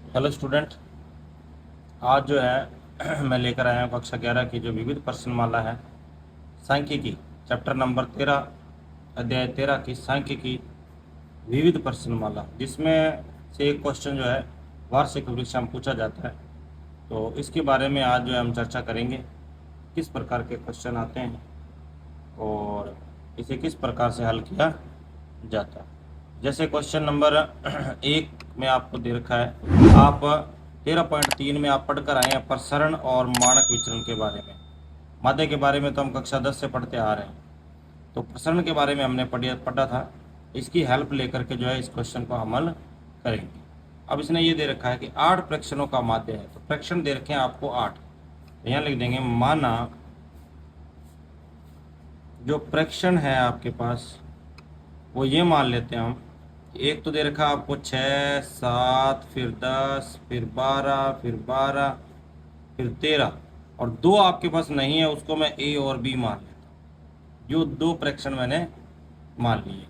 Hello student. आज जो है मैं लेकर आया हूँ कक्षा 11 की जो विविध प्रश्नमाला है सांख्यिकी, चैप्टर नंबर 13, अध्याय 13 की सांख्यिकी विविध प्रश्नमाला, जिसमें से एक क्वेश्चन जो है वार्षिक परीक्षा में पूछा जाता है। तो इसके बारे में आज जो है हम चर्चा करेंगे, किस प्रकार के क्वेश्चन आते हैं और इसे किस प्रकार से हल किया जाता है। जैसे क्वेश्चन नंबर 1 में आपको दे रखा है, आप 13.3 में आप पढ़कर आए हैं प्रसरण और मानक विचरण के बारे में। माध्य के बारे में तो हम कक्षा 10 से पढ़ते आ रहे हैं, तो प्रसरण के बारे में हमने पढ़ा था। इसकी हेल्प लेकर के जो है इस क्वेश्चन को हम हल करेंगे। अब इसने ये दे रखा है कि 8 प्रेक्षणों का माध्य है, तो प्रेक्षण दे रखे हैं आपको 8। तो यहाँ लिख देंगे, माना जो प्रेक्षण है आपके पास वो ये मान लेते हैं हम। एक तो दे रखा आपको 6, 7, फिर 10, फिर 12, फिर 12, फिर 13, और दो आपके पास नहीं है, उसको मैं ए और बी मान लेता हूँ। जो दो प्रेक्षण मैंने मान लिए।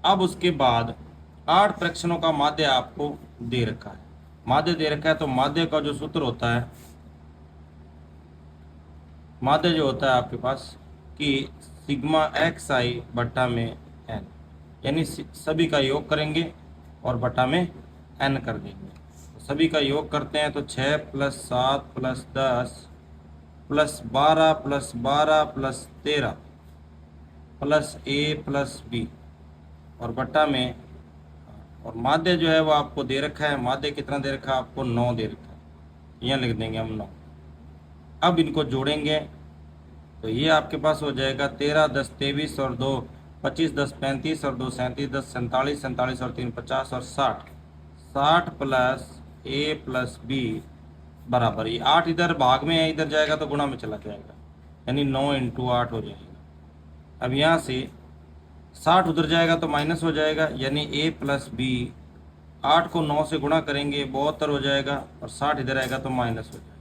अब उसके बाद 8 प्रेक्षणों का माध्य आपको दे रखा है। माध्य दे रखा है तो माध्य का जो सूत्र होता है, माध्य जो होता है आपके पास कि सिग्मा एक्स आई बट्टा में एन, यानी सभी का योग करेंगे और बटा में एन कर देंगे। तो सभी का योग करते हैं तो 6 + 7 + 10 + 12 + 12 + 13 प्लस ए प्लस बी और बट्टा में, और माध्य जो है वो आपको दे रखा है। माध्य कितना दे रखा है आपको? 9 दे रखा है। यहाँ लिख देंगे हम 9। अब इनको जोड़ेंगे तो ये आपके पास हो जाएगा 13, 10, 23 और 2 25, 10, 35 और 2 37, 10, 47, 47 और 3 50 और 60। 60 प्लस ए प्लस बी बराबर, ये 8 इधर भाग में है, इधर जाएगा तो गुणा में चला जाएगा, यानी 9 × 8 हो जाएगा। अब यहाँ से 60 उधर जाएगा तो माइनस हो जाएगा, यानी ए प्लस बी। 8 को 9 से गुणा करेंगे 72 हो जाएगा, और 60 इधर आएगा तो माइनस हो जाएगा,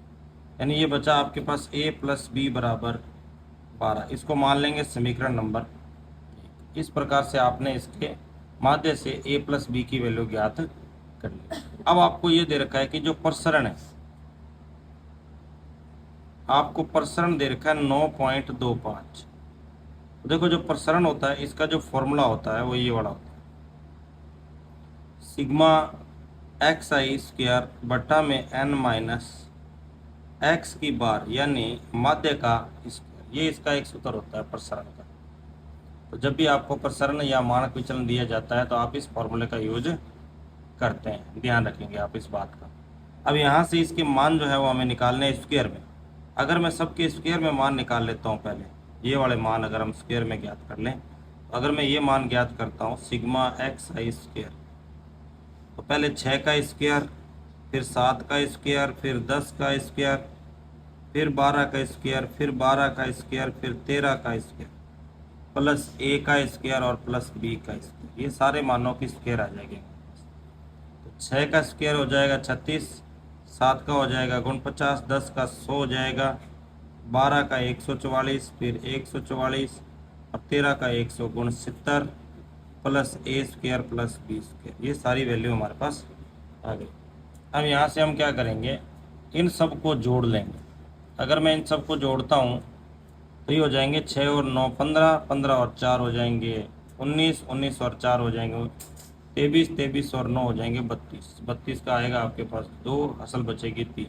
यानी ये बचा आपके पास ए प्लस बी बराबर 12। इसको मान लेंगे समीकरण नंबर 1। इस प्रकार से आपने इसके माध्य से ए प्लस बी की वैल्यू ज्ञात कर ली। अब आपको ये दे रखा है कि जो प्रसरण है, आपको प्रसरण दे रखा है 9.25। तो देखो, जो प्रसरण होता है इसका जो फॉर्मूला होता है वो ये वाला होता है, सिग्मा एक्स आई स्क्वायर बट्टा में एन माइनस एक्स की बार, यानी माध्य का स्क्वायर। ये इसका एक सूत्र होता है प्रसरण का। तो जब भी आपको प्रसरण या मानक विचलन दिया जाता है तो आप इस फॉर्मूले का यूज करते हैं, ध्यान रखेंगे आप इस बात का। अब यहाँ से इसके मान जो है वो हमें निकालने हैं स्क्वायर में। अगर मैं सबके स्क्वायर में मान निकाल लेता हूँ, पहले ये वाले मान अगर हम स्क्वायर में ज्ञात कर लें, तो अगर मैं ये मान ज्ञात करता हूँ सिग्मा एक्स आई स्क्वायर, तो पहले 6 का स्क्वायर, फिर 7 का स्क्वायर, फिर 10 का स्क्वायर, फिर 12 का स्क्वायर, फिर 12 का स्क्वायर, फिर 13 का स्क्वायर, प्लस ए का स्क्वायर और प्लस बी का स्क्वायर। ये सारे मानों की स्क्वायर आ जाएंगे। तो 6 का स्क्वायर हो जाएगा 36, 7 का हो जाएगा 49, 10 का 100 हो जाएगा, 12 का 144, फिर 144 और 13 का 169 plus a square plus b square. ये सारी वैल्यू हमारे पास आ गई। अब यहाँ से हम क्या करेंगे, इन सब को जोड़ लेंगे। अगर मैं इन सब को जोड़ता हूँ तो ये हो जाएंगे 6 और 9 15, 15 और 4 हो जाएंगे 19, 19 और 4 हो जाएंगे 23, 23 और 9 हो जाएंगे 32। 32 का आएगा आपके पास 2, असल बचेगी 3,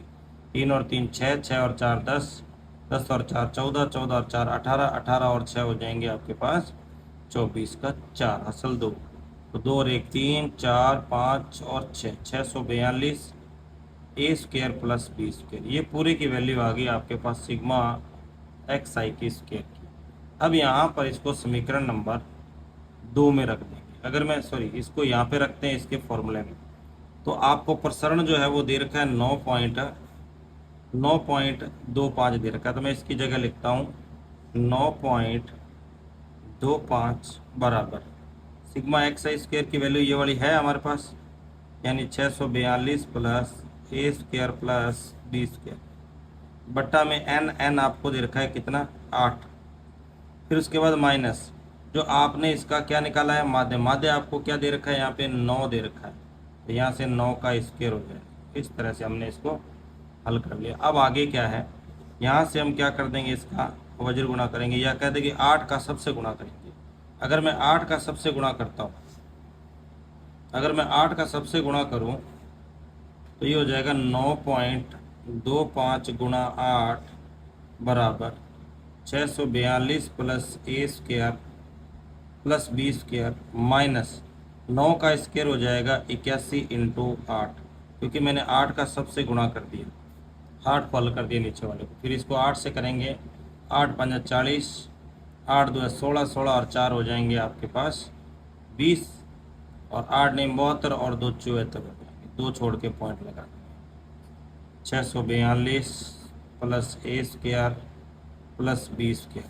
3 और 3 6, 6 और 4 10, 10 और 4 14, 14 और 4 18, 18 और 6 हो जाएंगे आपके पास 24 का 4, असल 2। तो 2 और 1 3, 4 5 और 6, 642 ए स्क्वायर प्लस बी स्क्वायर। ये पूरे की वैल्यू आ गई आपके पास सिग्मा एक्स आई की स्क्वायर की। अब यहाँ पर इसको समीकरण नंबर 2 में रख देंगे। अगर मैं इसको यहाँ पे रखते हैं इसके फॉर्मूले में, तो आपको प्रसरण जो है वो दे रखा है 9.25 दे रखा है। तो मैं इसकी जगह लिखता हूँ 9.25 बराबर सिग्मा एक्स आई स्क्वायर की वैल्यू ये वाली है हमारे पास, यानी 642 plus a square plus b square बट्टा में एन। एन आपको दे रखा है कितना? 8। फिर उसके बाद माइनस, जो आपने इसका क्या निकाला है माध्य, माध्य आपको क्या दे रखा है यहाँ पे? 9 दे रखा है। तो यहाँ से 9 का स्क्वायर हो जाए, इस तरह से हमने इसको हल कर लिया। अब आगे क्या है, यहाँ से हम क्या कर देंगे, इसका वज्र गुणा करेंगे, या कह देंगे 8 का सबसे गुणा करेंगे। अगर मैं 8 का सबसे गुणा करता हूँ, अगर मैं 8 का सबसे गुणा करूँ तो ये हो जाएगा 9.25 गुणा 8 बराबर 642 plus a square plus b square minus 9 का स्क्वायर हो जाएगा 81 इंटू 8, क्योंकि मैंने 8 का सबसे गुणा कर दिया, 8 को हल कर दिया नीचे वाले को। फिर इसको 8 से करेंगे, 8 पंजा 40, 8 2 16, 16 और 4 हो जाएंगे आपके पास 20, और 8 नहीं 72 और 2 74 हो जाएंगे, 2 छोड़ के पॉइंट लगा देंगे। 642 plus a square plus b square,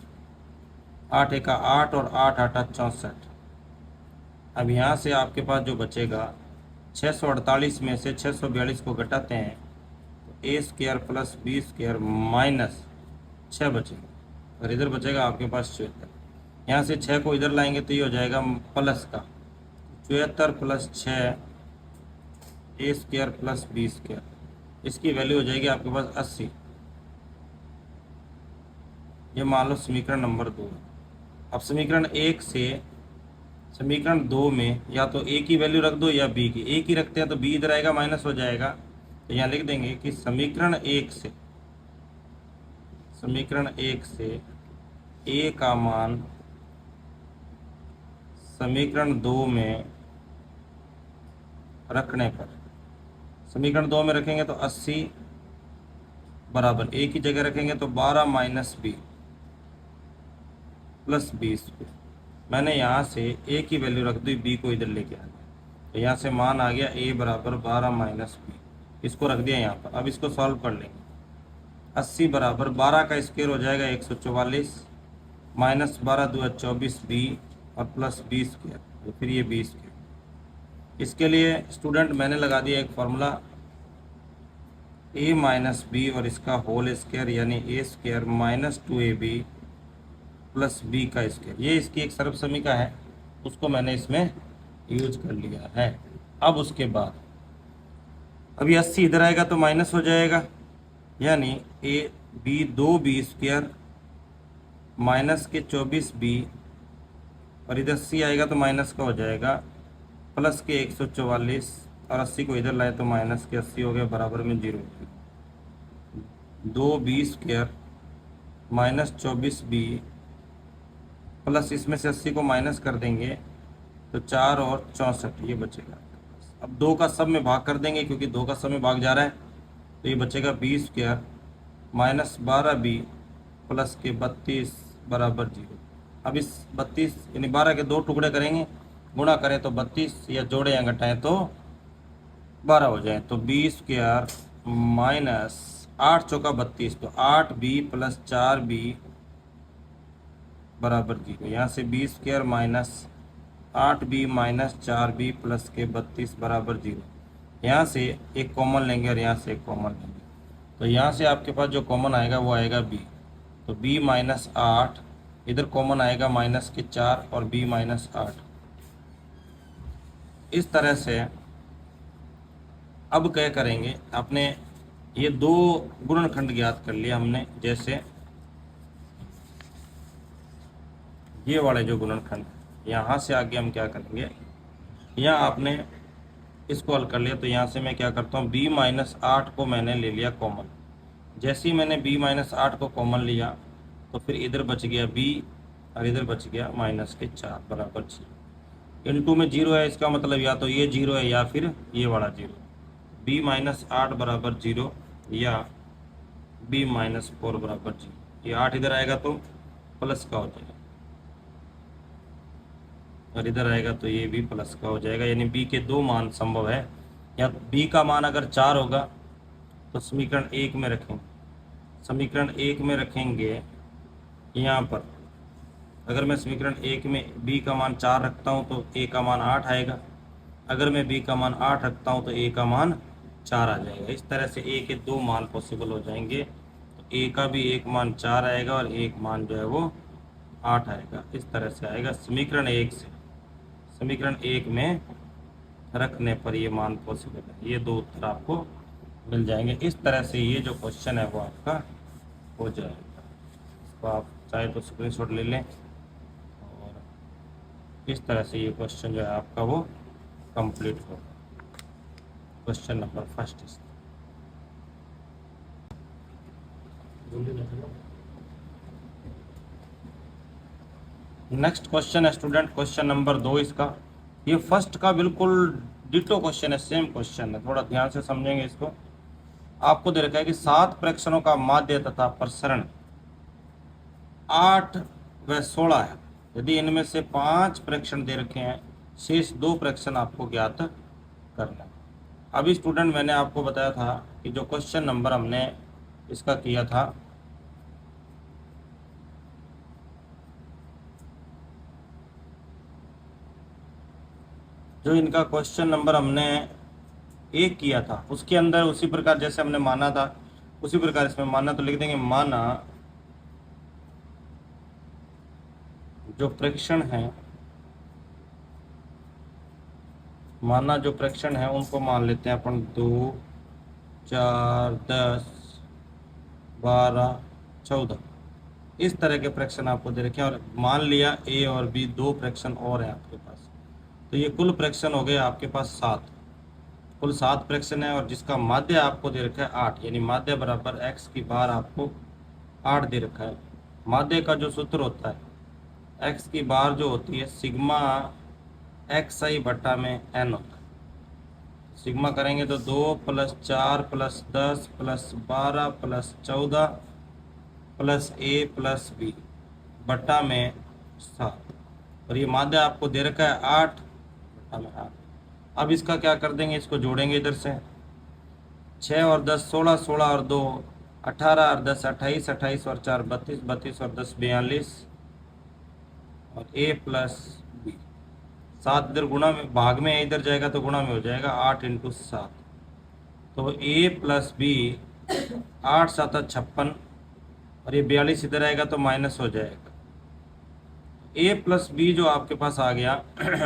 8 एका 8 और 8 आटा 64। अब यहाँ से आपके पास जो बचेगा 648 में से 642 को घटाते हैं तो a square plus b square minus 6 बचेगा, और इधर बचेगा आपके पास 74। यहाँ से 6 को इधर लाएंगे तो ये हो जाएगा प्लस का 74 प्लस 6 ए स्क्वायर प्लस बी स्क्वायर, इसकी वैल्यू हो जाएगी आपके पास 80। ये मान लो समीकरण नंबर 2। अब समीकरण 1 से समीकरण 2 में या तो ए की वैल्यू रख दो या बी की। ए की रखते हैं तो बी इधर आएगा माइनस हो जाएगा, तो यहाँ लिख देंगे कि समीकरण 1 से ए का मान समीकरण 2 में रखने पर, समीकरण 2 में रखेंगे तो 80 बराबर ए की जगह रखेंगे तो 12 माइनस बी प्लस 20। मैंने यहाँ से ए की वैल्यू रख दी, बी को इधर लेके आ गया, तो यहाँ से मान आ गया ए बराबर 12 माइनस बी, इसको रख दिया यहाँ पर। अब इसको सॉल्व कर लेंगे, 80 बराबर 12 का स्क्वायर हो जाएगा 144 माइनस 12 2 24 बी और प्लस बी स्क्वायर, तो फिर ये बी स्क्वायर। इसके लिए स्टूडेंट मैंने लगा दिया एक फॉर्मूला ए माइनस बी और इसका होल स्क्वायर, यानी a square minus 2ab plus b का स्क्वायर। ये इसकी एक सर्व समीकरण है, उसको मैंने इसमें यूज कर लिया है। अब उसके बाद अभी 80 इधर आएगा तो माइनस हो जाएगा, यानी A B 2b square minus के 24b, और इधर सी आएगा तो माइनस का हो जाएगा प्लस के 144, और 80 को इधर लाए तो माइनस के 80 हो गया, बराबर में 0। 2b square minus 24b plus इसमें से 80 को माइनस कर देंगे तो 4 और 64 ये बचेगा। अब 2 का सब में भाग कर देंगे, क्योंकि 2 का सब में भाग जा रहा है, तो ये बचेगा b square minus 12b plus के 32 बराबर 0। अब इस 32 यानी 12 के 2 टुकड़े करेंगे, गुणा करें तो 32, या जोड़े या घटाएं तो 12 हो जाए, तो b स्क्वायर माइनस 8 चौका 32, तो 8b प्लस 4b बराबर 0। यहाँ से b square minus 8b minus 4b plus के 32 बराबर 0। यहाँ से एक कॉमन लेंगे और यहाँ से एक कॉमन लेंगे, तो यहाँ से आपके पास जो कॉमन आएगा वो आएगा b, तो b माइनस 8, इधर कॉमन आएगा माइनस के 4 और b माइनस 8। इस तरह से अब क्या करेंगे, आपने ये 2 गुणनखंड ज्ञात कर लिया हमने, जैसे ये वाले जो गुणनखंड, यहाँ से आगे हम क्या करेंगे, यहाँ आपने इसको हल कर लिया, तो यहाँ से मैं क्या करता हूँ, b माइनस 8 को मैंने ले लिया कॉमन। जैसे ही मैंने b माइनस 8 को कॉमन लिया तो फिर इधर बच गया b और इधर बच गया माइनस के 4 बराबर 0। इनटू में 0 है, इसका मतलब या तो ये 0 है या फिर ये वाला 0। b माइनस 8 बराबर 0 या b माइनस 4 बराबर 0। ये 8 इधर आएगा तो प्लस का हो जाएगा, और इधर आएगा तो ये भी प्लस का हो जाएगा, यानी b के 2 मान संभव है। या b का मान अगर 4 होगा तो समीकरण 1 में रखेंगे, समीकरण 1 में रखेंगे यहाँ पर। अगर मैं समीकरण 1 में b का मान 4 रखता हूँ तो a का मान 8 आएगा, अगर मैं b का मान 8 रखता हूँ तो a का मान 4 आ जाएगा। इस तरह से a के 2 मान पॉसिबल हो जाएंगे, तो a का भी एक मान 4 आएगा और एक मान जो है वो 8 आएगा। इस तरह से आएगा समीकरण 1 से समीकरण 1 में रखने पर ये मान पॉसिबल है। ये 2 उत्तर आपको मिल जाएंगे। इस तरह से ये जो क्वेश्चन है वो आपका हो जाएगा। तो आप चाहे तो स्क्रीनशॉट ले लें और इस तरह से ये क्वेश्चन जो है आपका वो कंप्लीट होगा। क्वेश्चन नंबर फर्स्ट इस नेक्स्ट क्वेश्चन है स्टूडेंट, क्वेश्चन नंबर 2 इसका। ये फर्स्ट का बिल्कुल डिटो क्वेश्चन है, सेम क्वेश्चन है, थोड़ा ध्यान से समझेंगे इसको। आपको दे रखा है कि 7 प्रेक्षणों का माध्य तथा प्रसरण 8 व 16 है। यदि इनमें से 5 प्रेक्षण दे रखे हैं, शेष 2 प्रेक्षण आपको ज्ञात करना है। अभी स्टूडेंट मैंने आपको बताया था कि जो क्वेश्चन नंबर हमने इसका किया था, जो इनका क्वेश्चन नंबर हमने 1 किया था, उसके अंदर उसी प्रकार जैसे हमने माना था उसी प्रकार इसमें माना, तो लिख देंगे माना जो प्रेक्षण है, माना जो प्रेक्षण है उनको मान लेते हैं अपन 2, 4, 10, 12, 14 इस तरह के प्रेक्षण आपको दे रखे हैं। और मान लिया ए और बी 2 प्रेक्षण और हैं आपके पास, तो ये कुल प्रेक्षण हो गए आपके पास 7। कुल 7 प्रेक्षण है और जिसका माध्य आपको दे रखा है 8, यानी माध्य बराबर एक्स की बार आपको 8 दे रखा है। माध्य का जो सूत्र होता है, एक्स की बार जो होती है सिग्मा एक्स आई बटा में एन होता है। सिग्मा करेंगे तो 2 + 4 + 10 + 12 + 14 + ए + बी बटा में 7, और ये माध्य आपको दे रखा है 8 बटा में 8। अब इसका क्या कर देंगे, इसको जोड़ेंगे इधर से, 6 और 10 16, 16 और 2 18 और 10 28, 28 और 4 32, 32 और 10 42 और ए प्लस बी। 7 इधर गुणा में भाग में है, इधर जाएगा तो गुणा में हो जाएगा, 8 × 7, तो ए प्लस बी 8 7 56, और ये 42 इधर आएगा तो माइनस हो जाएगा। ए प्लस बी जो आपके पास आ गया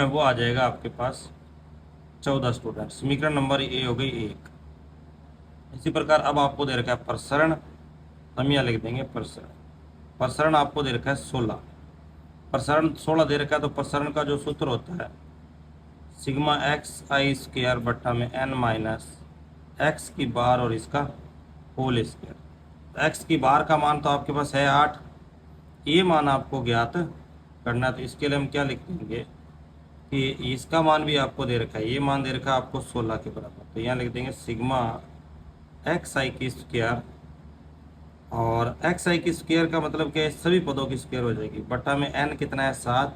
वो आ जाएगा आपके पास 14 स्टूडेंट। समीकरण नंबर ए हो गई 1। इसी प्रकार अब आपको दे रखा है प्रसरण, हम यहाँ लिख देंगे प्रसरण। प्रसरण आपको दे रखा है 16, प्रसरण 16 दे रखा है, तो प्रसरण का जो सूत्र होता है सिग्मा एक्स आई स्क्वायर बटा में एन माइनस एक्स की बार और इसका होल स्क्वायर। एक्स की बार का मान तो आपके पास है 8, ये मान आपको ज्ञात करना, तो इसके लिए हम क्या लिख देंगे कि इसका मान भी आपको दे रखा है, ये मान दे रखा है आपको 16 के बराबर, तो यहाँ लिख देंगे सिग्मा एक्स आई की स्क्वायर, और एक्स आई की स्क्वायर का मतलब क्या है, सभी पदों की स्क्वायर हो जाएगी, बटा में एन कितना है 7,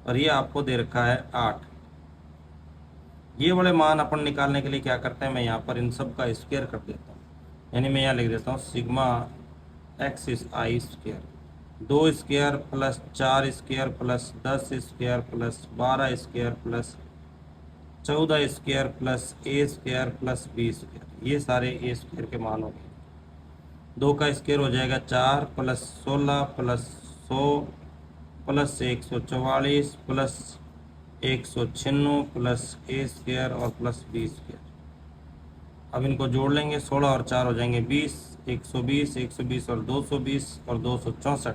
और ये आपको दे रखा है 8। ये वाले मान अपन निकालने के लिए क्या करते हैं, मैं यहाँ पर इन सब का स्क्वायर कर देता हूँ, यानी मैं यहाँ लिख देता हूँ sigma x is i square, 2 square plus 4 square plus 10 square plus 12 square plus 14 square plus a square plus b square, ये सारे ए स्क्वायर के मान हो गए। 2 का स्क्वायर हो जाएगा 4 + 16 + 100 + 144 + 196 प्लस ए स्क्वायर और प्लस बी स्क्वायर। अब इनको जोड़ लेंगे, 16 और 4 हो जाएंगे 20, 120, 120 और 220 और 264,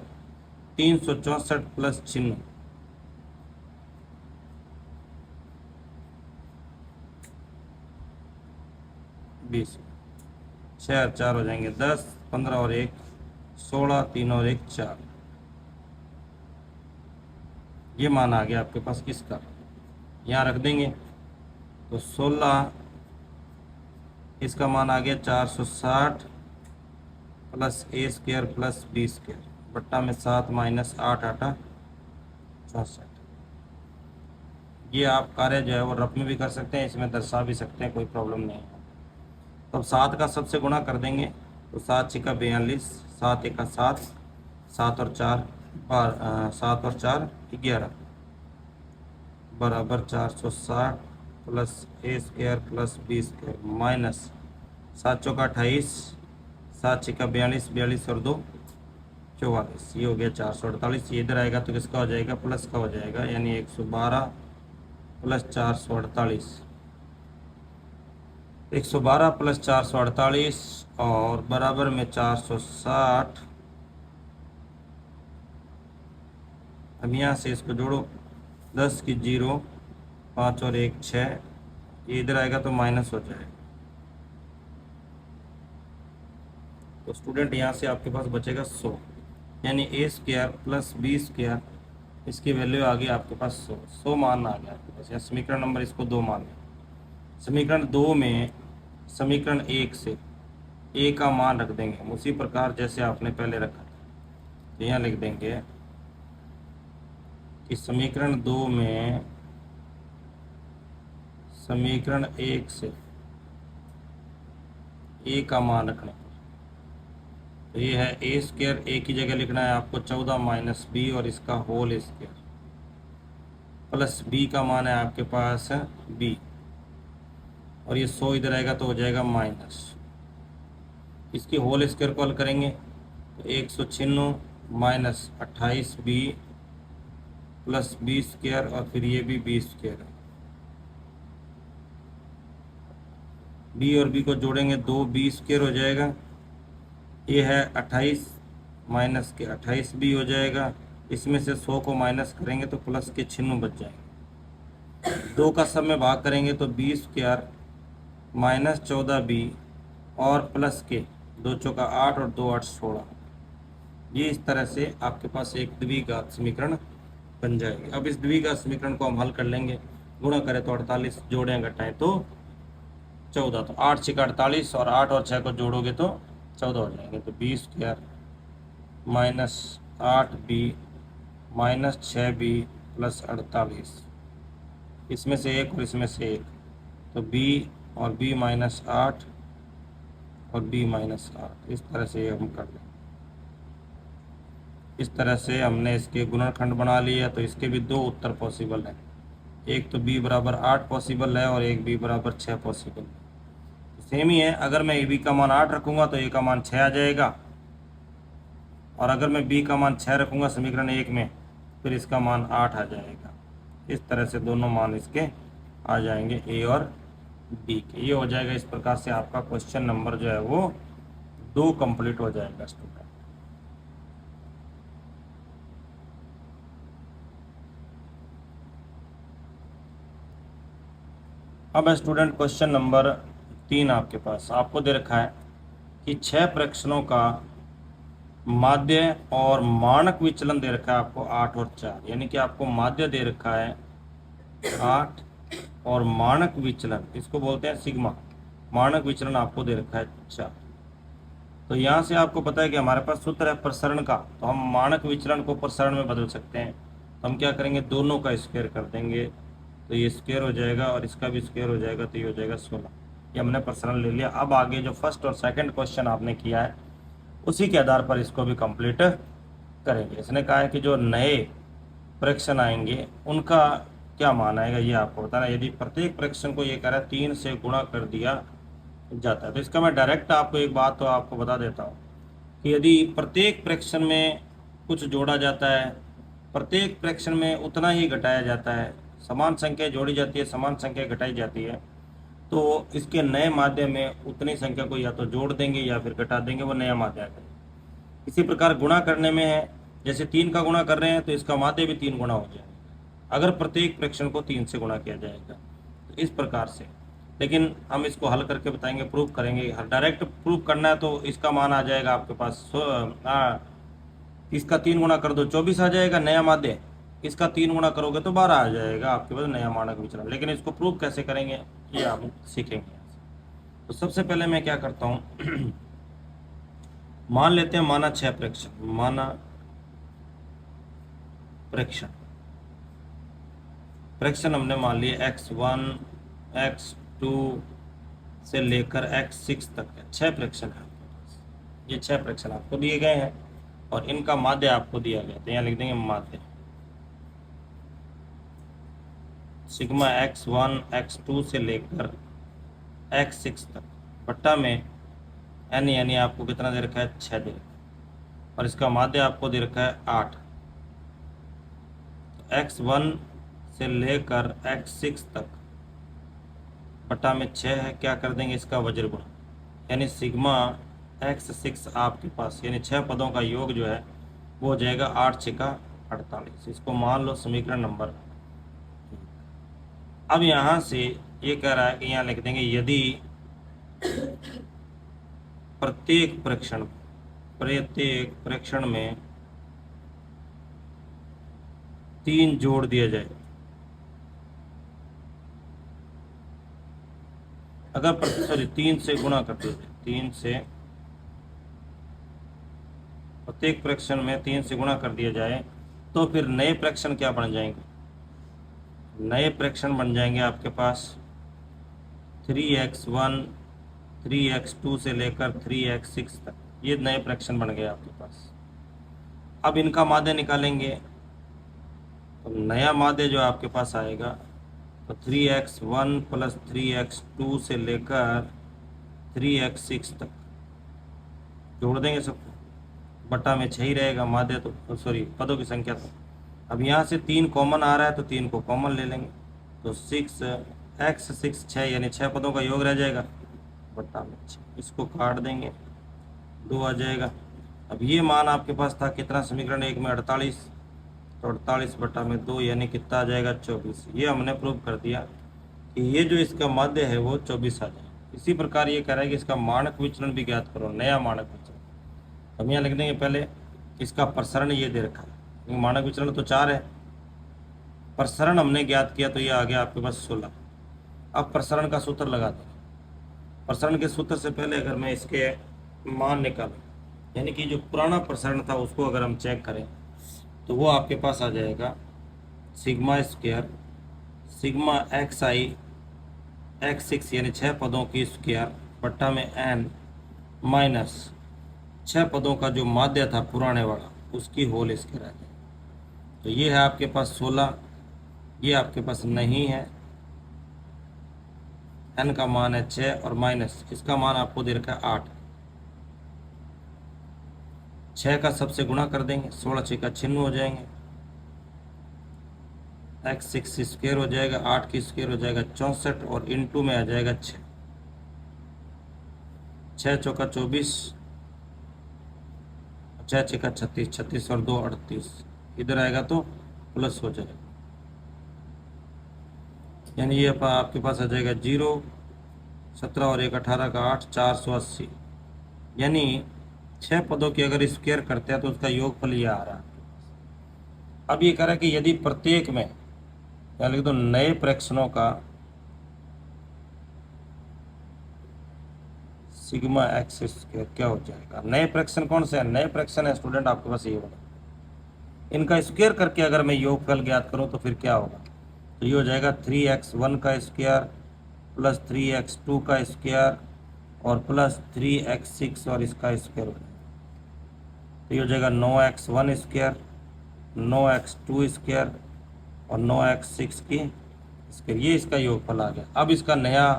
364 प्लस 96, 20, 6 और 4 हो जाएंगे 10, 15 और 1 16, 3 और 1 4। ये मान आ गया आपके पास किसका, यहाँ रख देंगे, तो 16 इसका मान आ गया 460 plus a square plus b square बट्टा में 7 माइनस 8 8 64। ये आप कार्य जो है वो रफ में भी कर सकते हैं, इसमें दर्शा भी सकते हैं, कोई प्रॉब्लम नहीं है। तो अब 7 का सबसे गुणा कर देंगे, तो 7 × 42, 7 × 7, 7 और 4 7 और 4 11 बराबर 460 plus a square plus b square minus 7 चौका 28, 7 छक्का 42, 42 और 2 44, ये हो गया 448। ये इधर आएगा तो किसका हो जाएगा, प्लस का हो जाएगा, यानी 112 प्लस 448, 112 प्लस 448 और बराबर में 460। अब यहाँ से इसको जोड़ो, 10 की 0, 5 और 1 6, ये इधर आएगा तो माइनस हो जाएगा। तो स्टूडेंट यहाँ से आपके पास बचेगा 100, यानी a square plus b square, इसकी वैल्यू आ गई आपके पास 100। 100 मान आ गया आपके पास, या समीकरण नंबर इसको 2 मान लें। समीकरण 2 में समीकरण 1 से ए का मान रख देंगे उसी प्रकार जैसे आपने पहले रखा था। तो यहाँ लिख देंगे कि समीकरण 2 में समीकरण 1 से ए का मान रखना। तो ये है ए स्क्वायर, ए की जगह लिखना है आपको 14 माइनस बी और इसका होल स्क्वायर, प्लस बी का मान है आपके पास बी, और ये 100 इधर आएगा तो हो जाएगा माइनस। इसकी होल स्क्वायर को हल करेंगे तो 196 minus 28 b plus b square, और फिर ये भी बी स्क्वायर है। बी और बी को जोड़ेंगे 2 बी स्क्वायर हो जाएगा। ये है 28 माइनस के 28 बी हो जाएगा। इसमें से 100 को माइनस करेंगे तो प्लस के चिन्ह बच जाएंगे। 2 का सब में भाग करेंगे तो बी स्क्वायर माइनस 14 बी और प्लस के 2 चौका 8 और 2 8 16। ये इस तरह से आपके पास एक द्विघात समीकरण बन जाएगी। अब इस द्विघात समीकरण को हम हल कर लेंगे। गुणा करें तो 48, जोड़ें घटाएं तो 14। तो 8 6 48 और 8 और 6 को जोड़ोगे तो 14 हो जाएंगे। तो b square minus 8b minus 6b plus 48, इसमें से 1 और इसमें से 1, तो b और b माइनस 8 और b माइनस 8। इस तरह से हम कर लें। इस तरह से हमने इसके गुणनखंड बना लिया। तो इसके भी 2 उत्तर पॉसिबल हैं। एक तो b बराबर 8 पॉसिबल है और एक b बराबर 6 पॉसिबल है। सेम ही है। अगर मैं ए बी का मान 8 रखूँगा तो ए का मान 6 आ जाएगा, और अगर मैं बी का मान 6 रखूँगा समीकरण 1 में, फिर इसका मान 8 आ जाएगा। इस तरह से दोनों मान इसके आ जाएंगे, ए और बी के। ये हो जाएगा। इस प्रकार से आपका क्वेश्चन नंबर जो है वो 2 कंप्लीट हो जाएगा स्टूडेंट। अब स्टूडेंट क्वेश्चन नंबर 3 आपके पास आपको दे रखा है कि 6 प्रश्नों का माध्य और मानक विचलन दे रखा है आपको 8 और 4, यानी कि आपको माध्य दे रखा है 8 और मानक विचलन, इसको बोलते हैं सिग्मा, मानक विचलन आपको दे रखा है 4। तो यहाँ से आपको पता है कि हमारे पास सूत्र है प्रसरण का, तो हम मानक विचलन को प्रसरण में बदल सकते हैं। तो हम क्या करेंगे, दोनों का स्क्वायर कर देंगे, तो ये स्क्वायर हो जाएगा और इसका भी स्क्वायर हो जाएगा, तो ये हो जाएगा 16। ये हमने प्रसरण ले लिया। अब आगे जो फर्स्ट और सेकंड क्वेश्चन आपने किया है उसी के आधार पर इसको भी कंप्लीट करेंगे। इसने कहा है कि जो नए प्रश्न आएंगे उनका क्या मान आएगा ये आपको बताना। यदि प्रत्येक प्रश्न को ये कह रहा है 3 से गुणा कर दिया जाता है, तो इसका मैं डायरेक्ट आपको एक बात तो आपको बता देता हूँ कि यदि प्रत्येक प्रश्न में कुछ जोड़ा जाता है, प्रत्येक प्रश्न में उतना ही घटाया जाता है, समान संख्या जोड़ी जाती है, समान संख्या घटाई जाती है, तो इसके नए माध्य में उतनी संख्या को या तो जोड़ देंगे या फिर घटा देंगे, वो नया माध्य आ जाएगा। इसी प्रकार गुणा करने में है, जैसे 3 का गुणा कर रहे हैं तो इसका माध्य भी 3 गुणा हो जाएगा अगर प्रत्येक प्रश्न को 3 से गुणा किया जाएगा। तो इस प्रकार से, लेकिन हम इसको हल करके बताएंगे, प्रूफ करेंगे। डायरेक्ट प्रूफ करना है तो इसका मान आ जाएगा आपके पास इसका 3 गुणा कर दो 24 आ जाएगा नया माध्य, इसका 3 गुणा करोगे तो 12 आ जाएगा आपके पास नया मानक विचलन। लेकिन इसको प्रूफ कैसे करेंगे ये आप सीखेंगे। तो सबसे पहले मैं क्या करता हूँ मान लेते हैं माना 6 प्रेक्षण, माना प्रेक्षण, प्रेक्षण हमने मान लिए x1 x2 से लेकर x6 तक है। 6 प्रेक्षण है आपके पास। ये 6 प्रेक्षण आपको दिए गए हैं और इनका माध्य आपको दिया गया। तो यहाँ लिख देंगे माध्य सिग्मा x1 x2 से लेकर x6 तक बट्टा में n, यानी आपको कितना दे रखा है 6 दे रखा है, और इसका माध्य आपको दे रखा है 8। x1 से लेकर x6 तक बटा में 6 है, क्या कर देंगे इसका वज्र गुणा, यानी सिग्मा x6 आपके पास, यानी 6 पदों का योग जो है वो हो जाएगा 8 6 48। इसको मान लो समीकरण नंबर। अब यहाँ से ये कह रहा है कि यहाँ लिख देंगे यदि प्रत्येक प्रेक्षण में 3 जोड़ दिया जाए, अगर सॉरी 3 से गुणा कर दिया जाए, 3 से प्रत्येक प्रेक्षण में 3 से गुणा कर दिया जाए, तो फिर नए प्रेक्षण क्या बन जाएंगे, नए प्रेक्षण बन जाएंगे आपके पास 3x1 3x2 से लेकर 3x6 तक, ये नए प्रेक्षण बन गए आपके पास। अब इनका माध्य निकालेंगे, तो नया माध्य जो आपके पास आएगा तो 3x1 प्लस 3x2 से लेकर 3x6 तक जोड़ देंगे सबको, बटा में 6 ही रहेगा माध्य, तो सॉरी पदों की संख्या। तो अब यहाँ से 3 कॉमन आ रहा है तो 3 को कॉमन ले लेंगे, तो 6x6 6, यानी 6 पदों का योग रह जाएगा बटा में 6, इसको काट देंगे 2 आ जाएगा। अब ये मान आपके पास था कितना, समीकरण 1 में 48, तो 48 बटा में 2 यानी कितना आ जाएगा 24। ये हमने प्रूव कर दिया कि ये जो इसका माध्य है वो 24 आ जाएगा। इसी प्रकार ये कह रहा है कि इसका मानक विचलन भी ज्ञात करो, नया मानक विचलन। हम यहाँ लिख देंगे पहले इसका प्रसरण ये दे रखा है, मानक विचलन तो 4 है, प्रसरण हमने ज्ञात किया तो ये आ गया आपके पास 16। अब प्रसरण का सूत्र लगा दें, प्रसरण के सूत्र से पहले अगर मैं इसके मान निकालूं, यानी कि जो पुराना प्रसरण था उसको अगर हम चेक करें तो वो आपके पास आ जाएगा sigma square sigma xi x6 यानी 6 पदों की स्क्वायर बट्टा में n माइनस 6 पदों का जो माध्य था पुराने वाला उसकी होल स्क्वायर आ जाएगा। तो ये है आपके पास 16, ये आपके पास नहीं है, n का मान है 6 और माइनस इसका मान आपको दे रखा है 8। 6 का सबसे गुणा कर देंगे, 16 6 का 96 हो जाएंगे, x6 स्क्वायर हो जाएगा, 8 की स्क्वायर हो जाएगा 64 और इनटू में आ जाएगा 6, 6 चौका 24, 6 6 का 36, 36 और 2 38, इधर आएगा तो प्लस हो जाएगा, यानी ये आपके पास आ जाएगा 0, 17 और 1 18 का 8, 480। यानी 6 पदों की अगर स्क्वायर करते हैं तो उसका योगफल ये आ रहा है। अब ये कह रहा है कि यदि प्रत्येक में या लिख दो नए प्रेक्षणों का सिग्मा एक्स स्क्वायर क्या हो जाएगा, नए प्रेक्षण कौन से है, नए प्रेक्षण है स्टूडेंट आपके पास ये होगा, इनका स्क्वायर करके अगर मैं योगफल ज्ञात करूं तो फिर क्या होगा, तो ये हो जाएगा 3x1 का स्क्वायर प्लस 3x2 का स्क्वायर और प्लस 3x6 और इसका स्क्वायर हो जाएगा, तो ये हो जाएगा 9x1 स्क्वायर 9x2 स्क्वायर और 9x6 की स्क्वायर, ये इसका योगफल आ गया। अब इसका नया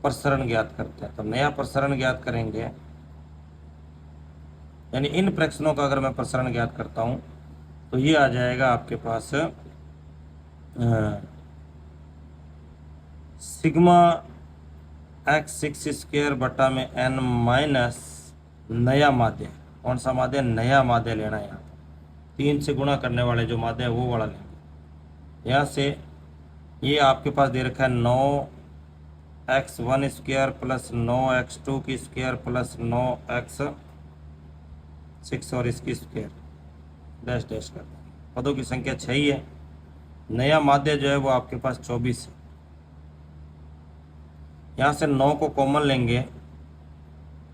प्रसरण ज्ञात करते हैं, तो नया प्रसरण ज्ञात करेंगे, यानी इन प्रश्नों का अगर मैं प्रसरण ज्ञात करता हूं तो ये आ जाएगा आपके पास सिग्मा x6 स्क्वायर बटा में n माइनस नया माध्य, कौन सा माध्य, नया माध्य लेना है, यहाँ 3 से गुणा करने वाले जो माध्य है वो वाला लेंगे। यहाँ से ये आपके पास दे रखा है 9x1 स्क्वायर प्लस 9x2 की स्क्वायर प्लस 9x6 और इसकी स्क्वायर डैश डैश कर देंगे, पदों की संख्या 6 ही है, नया माध्य जो है वो आपके पास 24 है। यहाँ से 9 को कॉमन लेंगे,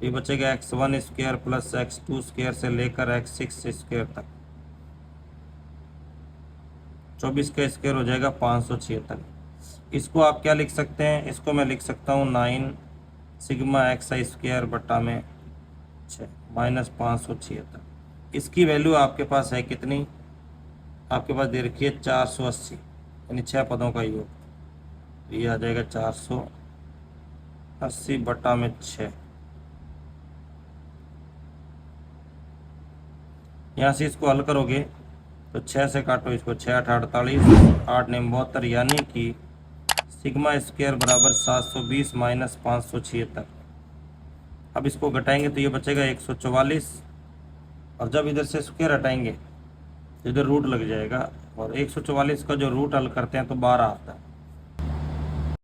ये बचेगा x1 square plus x2 square से लेकर x6 स्क्वायर तक, 24 का स्क्वायर हो जाएगा 576। इसको आप क्या लिख सकते हैं, इसको मैं लिख सकता हूँ 9 सिग्मा xi स्क्वायर बटा में 6 माइनस 576। इसकी वैल्यू आपके पास है कितनी, आपके पास दे रखी है 480, यानी 6 पदों का योग, तो ये आ जाएगा 480 बटा में 6। यहाँ से इसको हल करोगे तो 6 से काटो इसको, 6 8 48, 8 9 72, यानी कि सिग्मा स्क्वायर बराबर 720 माइनस 576। अब इसको घटाएंगे तो ये बचेगा 144, और जब इधर से स्क्वायर हटाएंगे तो इधर रूट लग जाएगा, और 144 का जो रूट हल करते हैं तो 12 आता है।